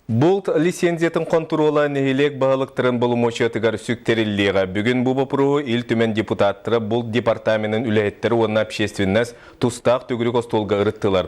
Булт лицензиятын контрола нехилек бағылықтырын болумочетігар сүктеріллиға. Бүгін бұл бопыру ил түмен депутаттыры Булт департаментін үләйттері онна общественнәс тустақ түгірік остолға ұрыттылар.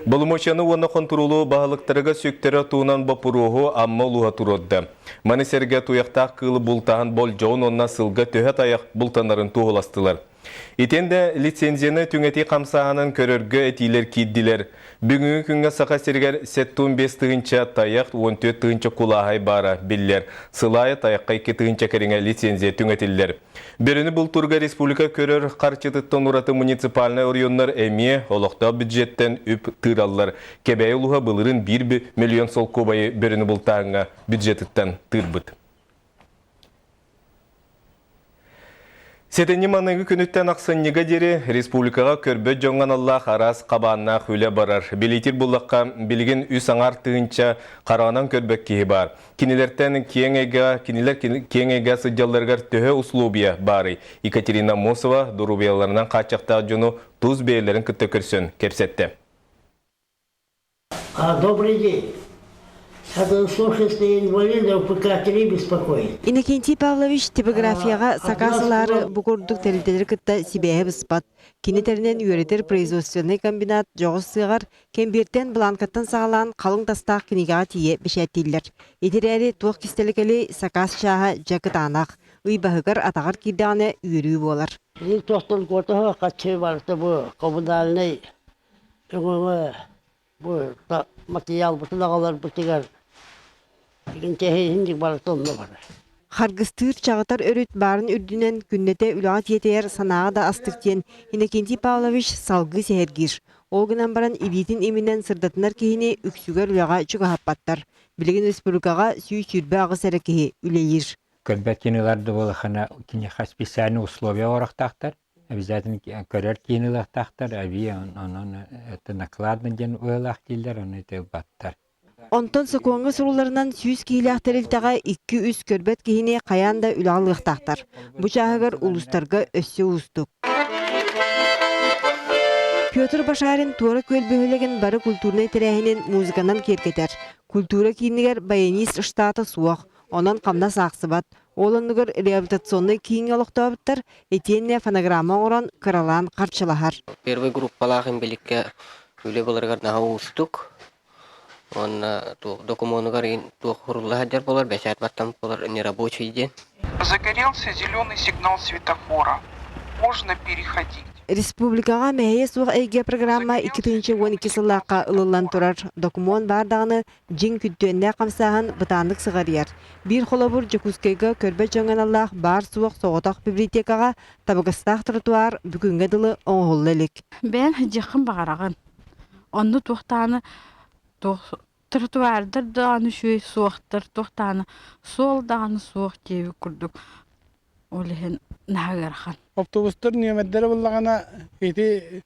Болумочаны онна контролу бағылықтырыға сүктері туынан бопыруғы амма ұлуға тұрудды. Манесерге туяқтақ қылы бұлтағын бол жоғын онна сылға төхет аяқ бұлтанарын туғыластылар. Итенде лицензияны түңети қамсағанын көріргі әтейлер кейдділер. Бүгінгі күнге сақа сергер 75 тығынча таяқ 14 тығынча құлағай бара білдер. Сылайы таяққа 2 тығынча кәріңе лицензия түңетілдер. Беріні бұл тұрға республика көрір қарчытыттан ұраты муниципалны орионлар әме олықта бюджеттен үп тыралылар. Кебәй ұлыға бұлырын 1 миллион сол көбайы беріні бұл тағыңа бюджеттіттен тырбыт. Сетені манығы күніттен ақсыннеға дері республикаға көрбөт жоңған Аллах арас қабанына хүлі барар. Билетір бұлаққа білген үс аңар тығынша қарағанан көрбөт кейі бар. Кинелерден кеңеге сыджаларғар төхі услубия бары. Екатерина Мосова дұрубияларынан қачақтағы жону тұз бейлерін күтті көрсін кепсетті. Добрый день. Это слушательные инвалиды УПК-3 беспокоит. Иннокентий Павлович типографияға сақасылары бұқұрдық тәрілдері күтті себеғі біспат. Кенетерінен үйретер производственный комбинат жоғыз сығар кемберттен бланкаттан сағалан қалың тастақ кенегаға тие бішәттейлер. Етерәрі туық кестелікелі сақас шаға жәкіт анақ. Үйбағығыр атағар кирдағаны үйірі болар. Тоқтың қотығы қатшы барыты бұл коммунальный бұл материал бұтын ағалар бұтығар. Харгыстыр чағытар өріт барын үрдінен күннете үлағат етер санаға да астықтен Иннокентий Павлович салғы сәйіргір. Олғынан баран ибетін емінен сырдатынар кейіне үксігер үлаға жүгі хаппаттар. Білген республикаға сүй сүрбі ағыс әрекеге үлейір. Көрбәт кенеларды болы қана специальный условия орақтақтар. Обязательно көрер кенелақтақтар. Это накладный ден ойлақ дейлер, оны это баттар. Онтон сықуаңғы сұруларынан сүйіз кейліқтарылтаға 2-3 көрбет кейіне қаянда үлағылықтақтар. Бұ жағығыр ұлыстарға өсі ұстық. Петр Башарин туары көлбігілеген бары культурный тірәйінен музыканан кергетер. Культура кейінігер баянист штаты суақ, онан қамна сақсыбат. Оланығыр реабилитационный кейін олықтабыттар, етенне фонограмма оран қыралан қарчылағар. Первый группалағын білікке өлі боларғар наға ұстық. Он документугар тухурлахаджар болар, бешат баттам болар нерабочий день. Загорелся зеленый сигнал светофора. Можно переходить. Республикаға мәйе суық әйге программа 2012 сыллаққа ұлылан тұрар. Документ бардағыны жин күттуенне қамсағын бұтандық сығарияр. Bir қолабыр Жекускайға көрбет жоңан Аллах бар суық соғытақ библиотекаға табығыстақ тротуар бүгінгі дылы оңғылы әлік. Бән жақын бағарағын. Онды тоқтаны тротуардар даны шөй соқтыр, тоқтаны сол даны соқ дейі күрдік. Олығын нағарған. Автобустар неметтері болағана еті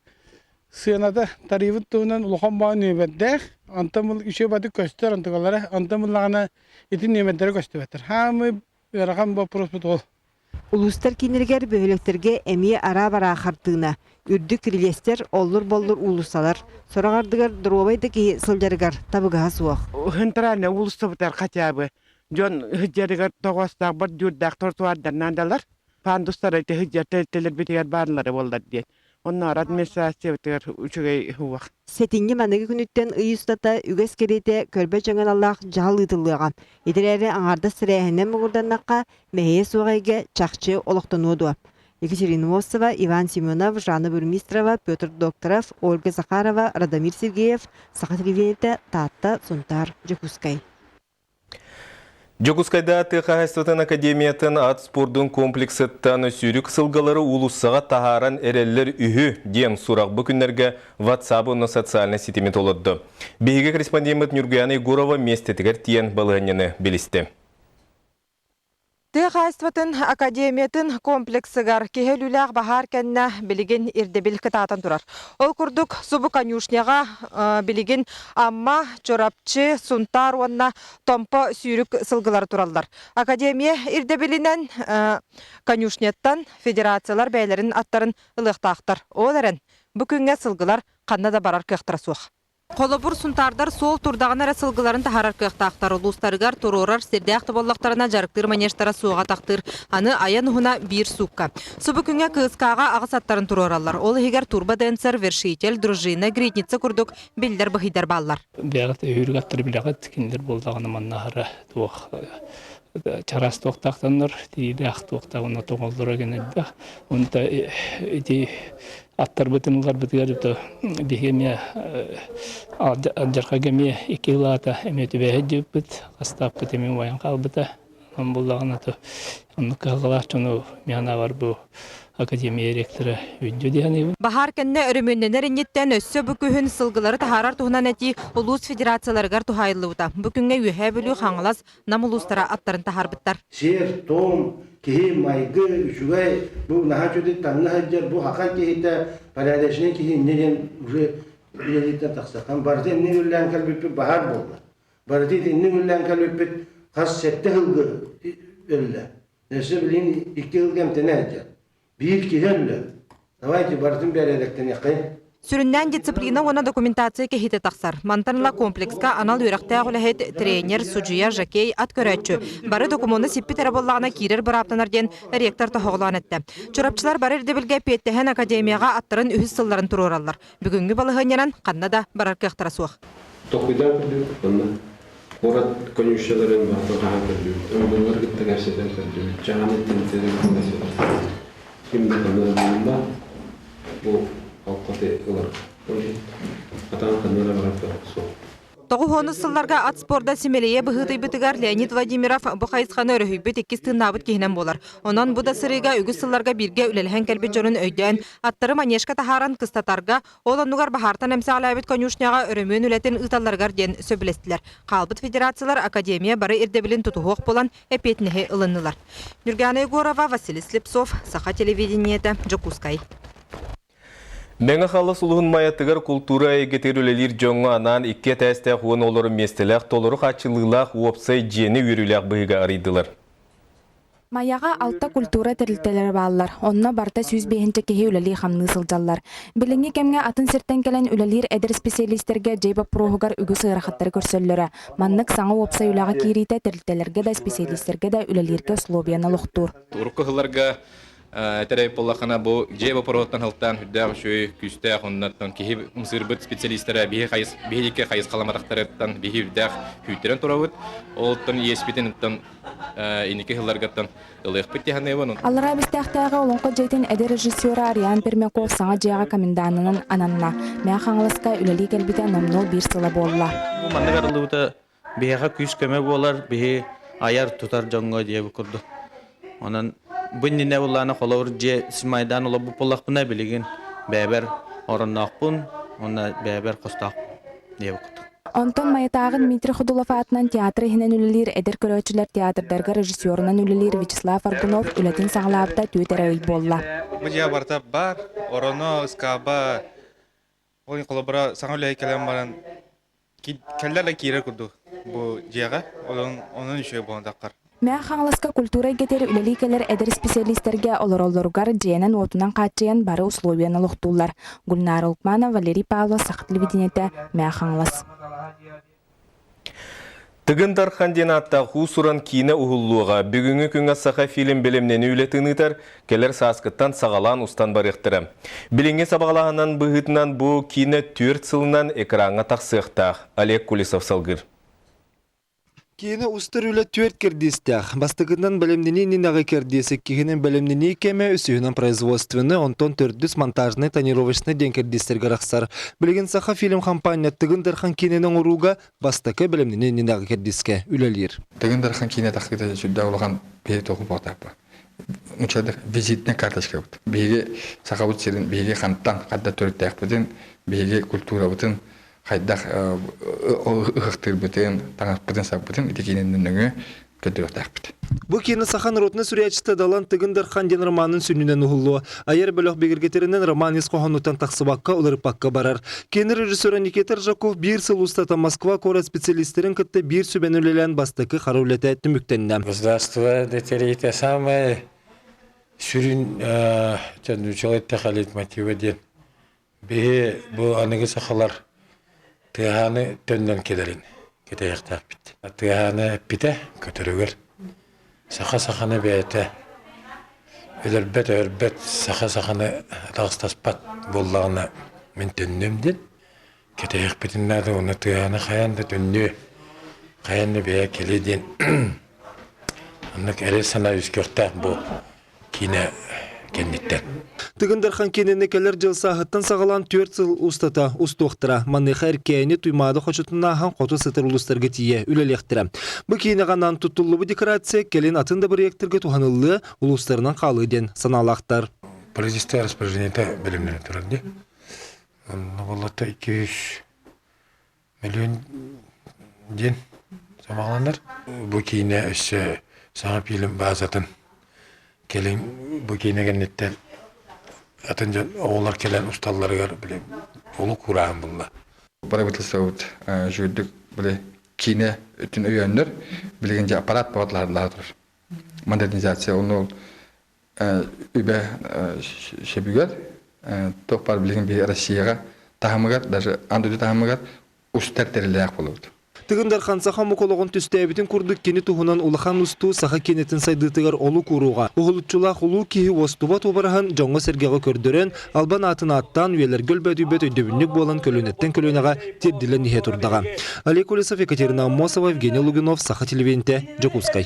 сыйынады тарифыт туынан ұлған бағын неметтер. Антамыл үші бады көстер антығалары. Антамылағана еті неметтері көсті бәттір. Хамы өріған бұл проспет ол. Улустар кинергер бөһөлөктерге эмие ара-бара хартыына. Үрдүк релестер оллур-боллур улусалар. Сорағардыгар дробайдыки сылжарыгар табыгаға суақ. Хынтараны улустабытар қатябы. Жон хыджарыгар тоғастақ бір жүрдақ тортуардан далар. Пандустар айты хыджар бітігер барылары болдар дейін. Onlar administrasiyatlar üçüge huwa. Setingi manıgı günütten ıyıstata üges kerete körbe жаңан Allah жал ытылыган. Идерәре аңарда сирәһеннән мөгурданнакка мәһе сугайга чакчы олоқтонуду. Екатерина Мосова, Иван Семенов, Жанна Бурмистрова, Петр Докторов, Ольга Захарова, Радомир Сергеев, Сахатревенета, Татта, Сунтар, Жекускай. Жокускайда Тыхахайстатын академиятын ат спордун комплексыттан сүйрік сылгалары улуссаға тахаран әрелер үйі ден сұрақ бүкіндерге WhatsApp-ны социальный сетеме толыды. Бейгі корреспондент Нюргияна Егорова местетігер тиен балығанені білісті. Тыхайстатын академиятын комплексыгар кехелүләг бахар кенне билигин ирдебил кытатын турар. Ол курдук субу конюшняга билигин амма чорапчы сунтар уанна томпо сүйрүк сылгылар туралдар. Академия ирдебилинен конюшняттан федерациялар бәйлерин аттарын ылыктактар. Оларын бүкүнгө сылгылар каннада барар кыктыра суак. Қолыбыр сунтардар сол турдағына расылғыларын тахарар кықтақтар. Улустарыгар турорар сердяқты боллақтарына жарықтыр манештара суға тақтыр. Аны аян ұхына бір сукка. Субы күнге кыскаға ағысаттарын туроралар. Ол егер турба дэнсер, вершитель, дружина, гритница күрдік белдер бұхидар баллар. Бәғіт үйіргаттыр білағыт кендер болдағаны маннағыры туық. Чарас тоқтақтаныр, тиді ақ тоқтағына тоғалдыра кенелді. Онда аттар бұтынылар бұтығар бігеме жарқа кеме 2 лата әметі бәйет деп бұт, қастап бұтемен ойын қалбыта. Он болдағына то, оны қағылар чону мияна бар бұл академия ректоры өйді дейін. Бахар кәнне өріменненер инеттен өссө бүкіхін сылғылары тахарар туғынан әти улус федерацияларығар тухайлы ұта. Бүкінге үйе бөлі қаңылас нам улустара аттарын тахар бұттар. Сер, том, кейі майғы, үшігай, бұл наға чөді таңны хаджар, бұл хақан кейіті парадешіне кейі неден уже үйлелеттен тақсаққан. Барды әмне үллән кәлбеппет бахар болды. Барды әмне үллән кәлбеппет қас сәтті ғылғы өлі. Нәсі білін 2 ғылғамтен әджар. Bir kihelle. Давайте бартын бәрелектен яқай. Сүріннән дисциплина оны документация кехите тақсар. Мантанла комплекска анал үйрәқті ағылахет тренер, суджия, жакей, ат көрәтші. Бары документны сиппі тәраболлағына кирер бір аптанарден ректор тахоғылан әтті. Чорапчылар бары ердебілге петтіхен академияға аттарын үхіз сылларын тұроралар. Бүгінгі балығынерін қанна да барар кеқтара суақ. Тоқидан күрдік, қанна. Орат конюшелерін бақтыға күрдік. Өмірлер күттің әрседен күрдік. Жағаны тентері күрдік. Kimde kanalında bu halkatı var. Atan kanalına bıraktı. Тоғы хоны сылларға ат спорда семелeye бұғытай бұтығар Леонид Владимиров бұқайысқаны өріхүйбет 2 тыңнабыт кейінен болар. Онан бұда сырыға үгі сылларға бірге үлеліген кәлбет жонын өйден, аттары манешка тахаран кыстатарға, ол онуғар бағартан әмсі алайбет конюшняға өрімен үлетін ұталарғар ден сөбілестілер. Қалбыт федерациялар академия бары ердебілін тұтуғық болан әпетінеге ылынылар. Нұргана Егорова, Василий Слепцов, Саха телевидениеті, Джокускай. Меңі қалы сұлығын майаттығыр культура егетер өлелер жоңға анан 2 тәстәқ он олары местеләқ толырық ачылығылақ уопсай жені өріләқ бұйға арыдылар. Маяға алта культура тірілтелер балылар. Онына барта сүйіз бейінче кеге үләлі қамны сылжалар. Біліңе кемге атын сірттен келен үләлер әдір специалистерге жейбап проғығар үгі сығырақаттары көрсөллері. Маннық саңа уопсай үләға кейрейті тірілтелерге да специалистерге да үләлерге условияны лұқтур. Терей поллахана бу жеба поротан халтан хүддәг шөй күстәг оннаттан киһи мусырбыт специалистлары биһике хайыс каламатактарыттан биһирдәг хүйтәрен турабыт олтан еспитен тан инеке хылларгаттан ылык битәһнәвен Аллара бистәхтәгә олонко җәйтен әдә режиссер Ариан Пермяков саңа җыяга коменданының ананна мә хаңлыска үләли кәлбитә номнол бир сыла болла. Бу маннагарлыгы биһиге күс көмө болар биһи аяр тутар җанга диеп курды. Онан Bunninne ullana kolor je simaydan ula bu pollak buna bilgin bäber oranaqpun ona bäber qostaq diye okuttu. Антон Маятагын Дмитрий Худулов атынан театры хинен үлелер эдер көрөчүлөр театрдарга режиссерынан үлелер Вячеслав Аргунов үлетин саңлаапта түтәрәй болла. Бу жа барта бар, ороно скаба ойын колобра саңлай келем баран келләр кире курду. Бу жага onun үшө бондаккар. Мә хаңласка культура гетер үлеликелер эдер специалисттерге олороллоргар жиенен отунан качыян бары условияны луктулар. Гульнар Улкманова, Валерий Павлов, Саха телевидениете, мә хаңлас. Тыгындар хандинатта хусуран кийне ухуллуға бүгінгі күнгі саха фильм білімнені үлетінітер келер саскыттан сағалан устан барықтыры. Білінге сабағалағынан бұғытынан бұл кийне 4 сылынан экранға тақсықтақ. Олег Кулисов салгыр. Кені ұстыр үлі 4 кердестяқ. Бастығынан бәлемдені нинағы кердесі кегінің бәлемдені кеме үсігінің производствыны онтон 400 монтажны тонировочны ден кердестерге рақсар. Білген саха фильм компания Тыгындархан кененің ұруға бастықы бәлемдені нинағы кердеске үлелер. Тыгындархан кене тақида жүлді олған бері тоқып отапы. Учадық визитіне карточка бұд. Беге саха бұд серін, беге қанттан қадда төрттәқ бұдын, беге культура бұдын. Хайдах ыхтыр бүтен, таңақ бүтен сап бүтен, итекененнің өңі көтір өтәқ бүт. Бұл кені сахан ротны сүрячты далан Тыгындархан ден романын сүнінен ұғылуы. Айыр бөліқ бегіргетерінен роман есқоғануттан тақсыбаққа ұлырыпаққа барар. Кені режиссера Никита Ржаков бір сыл ұстата Москва кора специалистерін күтті бір сүбен өлелен бастықы қараулеті әтті мүктеннен. Государство детерейте самое сүрін учалетті қалет мотивы ден. Бе бұл анығы сақалар тыганы төннөн келерин кетеяктак бит. Тыганы пите көтөрөгөр. Саха-саханы бәйте. Өрбет саха-саханы тагыстаспат боллагына мен төннөмден. Кетеяк битиннады оны тыганы хаянды төннө. Хаянды бәйе келеден. Аннык әрі сана үскөктәк бұл кине кенниттен. Тыгындархан кенені келер жыл сағыттан сағалан 4 жыл устата устуқтыра. Манныха әркейіні туймады қочытыннахан қоту сытыр улыстарға тие үлелектірі. Бұл кейіні ғанан тұттулы бұл декорация келен атында бір ектерге туғанылы улыстарынан қалы ден саналақтар. Полицистер распоряжениеті білімдері тұрады. Болатта 200 миллион ден самағаландар. Бұл кейіне өсі саңа пилім базатын келin bu keynegenlikten atınca oğullar kelen ustaları gör bile olu kurağın bunlar. Правительство жүйдік біле кейіне үтін өйенлер білегенде аппарат бағытларылар. Модернизация оны үбе шебігер тоқпар білеген бей Россияға тағымығар, даже андуды тағымығар ұстар тәрілі болады. Тыгындархан саха мукологон түстәбитин курдук кени туһунан улахан усту саха кенетин сайдытыгар олу куруга. Угулучулах улу кихи остуба тобарахан жоңго сергеге көрдөрөн албан атын аттан үелер гөлбөдүбөт өйдөбүннүк болан көлөнеттен көлөнага тирдилен нихе турдага. Олег Улесов, Екатерина Аммосова, Евгений Лугинов, Саха телевидениете, Жокускай.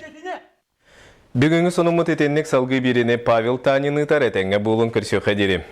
Бүгүнгү сонумут этенник салгы бирине Павел Танины таретеңе болун көрсөкө дери.